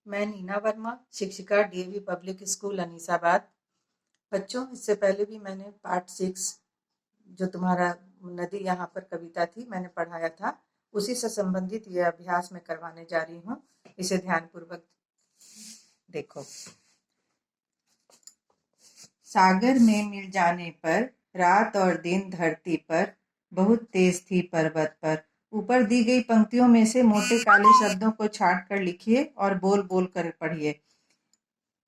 मैं नीना वर्मा, शिक्षिका DAV public school Anisabad. बच्चों, इससे पहले भी मैंने पार्ट 6 जो तुम्हारा नदी यहाँ पर कविता थी मैंने पढ़ाया था, उसी से संबंधित यह अभ्यास मैं करवाने जा रही हूँ। इसे ध्यानपूर्वक देखो। सागर में मिल जाने पर रात और दिन धरती पर बहुत तेज थी पर्वत पर। ऊपर दी गई पंक्तियों में से मोटे काले शब्दों को छांट कर लिखिए और बोल बोल कर पढ़िए।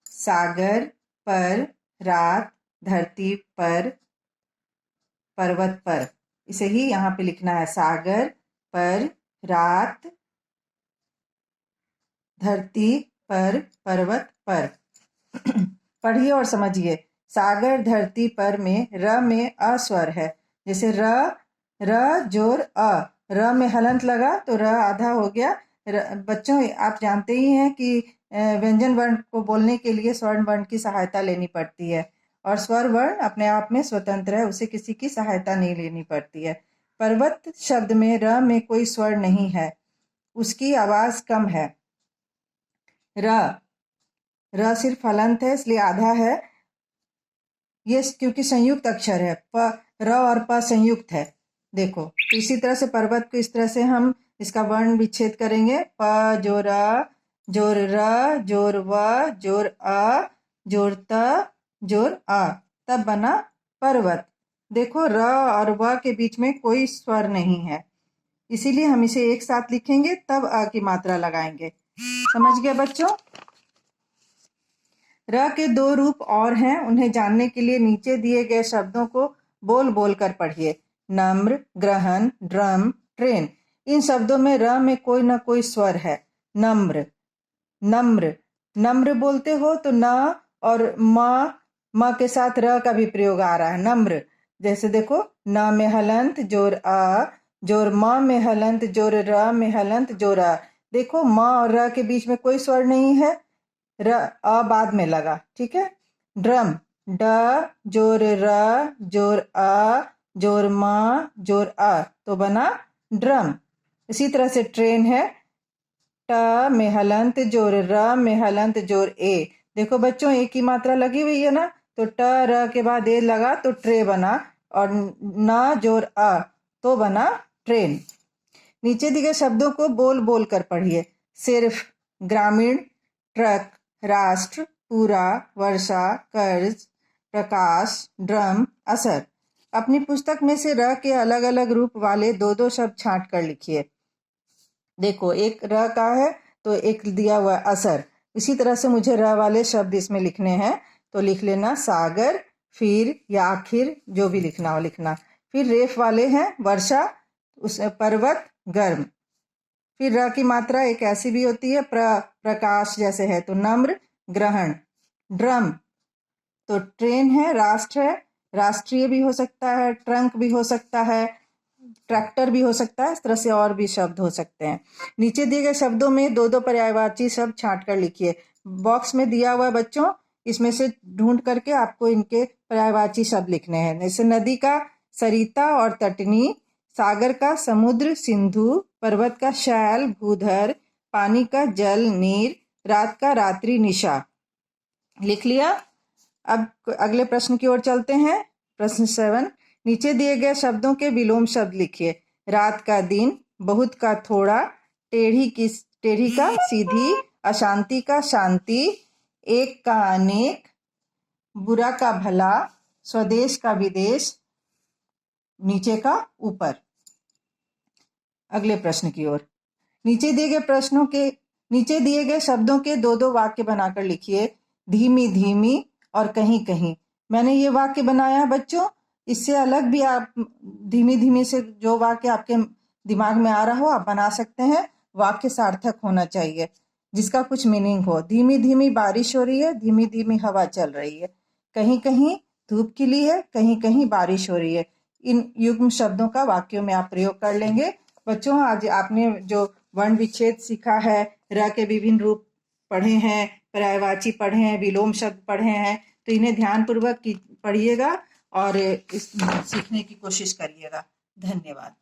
सागर पर रात धरती पर पर्वत पर, इसे ही यहाँ पे लिखना है। सागर पर रात धरती पर पर्वत पर। पढ़िए और समझिए। सागर धरती पर में र में अ स्वर है। जैसे र जोर अ, र में हलंत लगा तो र आधा हो गया। बच्चों, आप जानते ही हैं कि व्यंजन वर्ण को बोलने के लिए स्वर्ण वर्ण की सहायता लेनी पड़ती है, और स्वर वर्ण अपने आप में स्वतंत्र है, उसे किसी की सहायता नहीं लेनी पड़ती है। पर्वत शब्द में र में कोई स्वर नहीं है, उसकी आवाज कम है। र सिर्फ हलंत है, इसलिए आधा है। ये क्योंकि संयुक्त अक्षर है, र और प संयुक्त है। देखो, तो इसी तरह से पर्वत को इस तरह से हम इसका वर्ण विच्छेद करेंगे। प जोर अ, जोर र, जोर व, जोर अ, जोर त, जोर आ, तब बना पर्वत। देखो, र और व के बीच में कोई स्वर नहीं है, इसीलिए हम इसे एक साथ लिखेंगे, तब अ की मात्रा लगाएंगे। समझ गए बच्चों? र के दो रूप और हैं, उन्हें जानने के लिए नीचे दिए गए शब्दों को बोल बोल कर पढ़िए। नम्र, ग्रहण, ड्रम, ट्रेन। इन शब्दों में र में कोई न कोई स्वर है। नम्र, नम्र, नम्र बोलते हो तो न और म के साथ र का भी प्रयोग आ रहा है। नम्र, जैसे देखो, न में हलंत जोर अ, जोर म में हलंत जोर र में हलंत जोर अ। देखो, म और र के बीच में कोई स्वर नहीं है, अ बाद में लगा। ठीक है। ड्रम, ड जोर र जोर अ जोर म जोर अ, तो बना ड्रम। इसी तरह से ट्रेन है, ट में हलंत जोर र में हलंत जोर ए। देखो बच्चों, ए की मात्रा लगी हुई है ना, तो ट र के बाद ए लगा तो ट्रे बना, और न जोर अ तो बना ट्रेन। नीचे दिए गए शब्दों को बोल बोल कर पढ़िए। सिर्फ, ग्रामीण, ट्रक, राष्ट्र, पूरा, वर्षा, कर्ज, प्रकाश, ड्रम, असर। अपनी पुस्तक में से र के अलग अलग रूप वाले दो दो शब्द छांट कर लिखिए। देखो, एक र का है तो एक दिया हुआ असर। इसी तरह से मुझे र वाले शब्द इसमें लिखने हैं, तो लिख लेना सागर, फिर या आखिर, जो भी लिखना हो लिखना। फिर रेफ वाले हैं, वर्षा, उस पर्वत, गर्म। फिर र की मात्रा एक ऐसी भी होती है, प्रकाश जैसे है, तो नम्र, ग्रहण। ड्रम तो ट्रेन है, राष्ट्र है, राष्ट्रीय भी हो सकता है, ट्रंक भी हो सकता है, ट्रैक्टर भी हो सकता है। इस तरह से और भी शब्द हो सकते हैं। नीचे दिए गए शब्दों में दो दो पर्यायवाची शब्द छांट कर लिखिए। बॉक्स में दिया हुआ है बच्चों, इसमें से ढूंढ करके आपको इनके पर्यायवाची शब्द लिखने हैं। जैसे नदी का सरिता और तटनी, सागर का समुद्र सिंधु, पर्वत का शैल भूधर, पानी का जल नीर, रात का रात्रि निशा। लिख लिया? अब अगले प्रश्न की ओर चलते हैं। प्रश्न 7, नीचे दिए गए शब्दों के विलोम शब्द लिखिए। रात का दिन, बहुत का थोड़ा, टेढ़ी का सीधी, अशांति का शांति, एक का अनेक, बुरा का भला, स्वदेश का विदेश, नीचे का ऊपर। अगले प्रश्न की ओर। नीचे दिए गए शब्दों के दो दो वाक्य बनाकर लिखिए। धीमी धीमी और कहीं कहीं। मैंने ये वाक्य बनाया बच्चों, इससे अलग भी आप धीमी धीमी से जो वाक्य आपके दिमाग में आ रहा हो आप बना सकते हैं। वाक्य सार्थक होना चाहिए, जिसका कुछ मीनिंग हो। धीमी धीमी बारिश हो रही है, धीमी धीमी हवा चल रही है, कहीं कहीं धूप खिली है, कहीं कहीं बारिश हो रही है। इन युग्म शब्दों का वाक्यों में आप प्रयोग कर लेंगे। बच्चों, आज आपने जो वर्ण विच्छेद सीखा है, र के विभिन्न रूप पढ़े हैं, पर्यायवाची पढ़े हैं, विलोम शब्द पढ़े हैं, तो इन्हें ध्यानपूर्वक पढ़िएगा और इस सीखने की कोशिश करिएगा। धन्यवाद।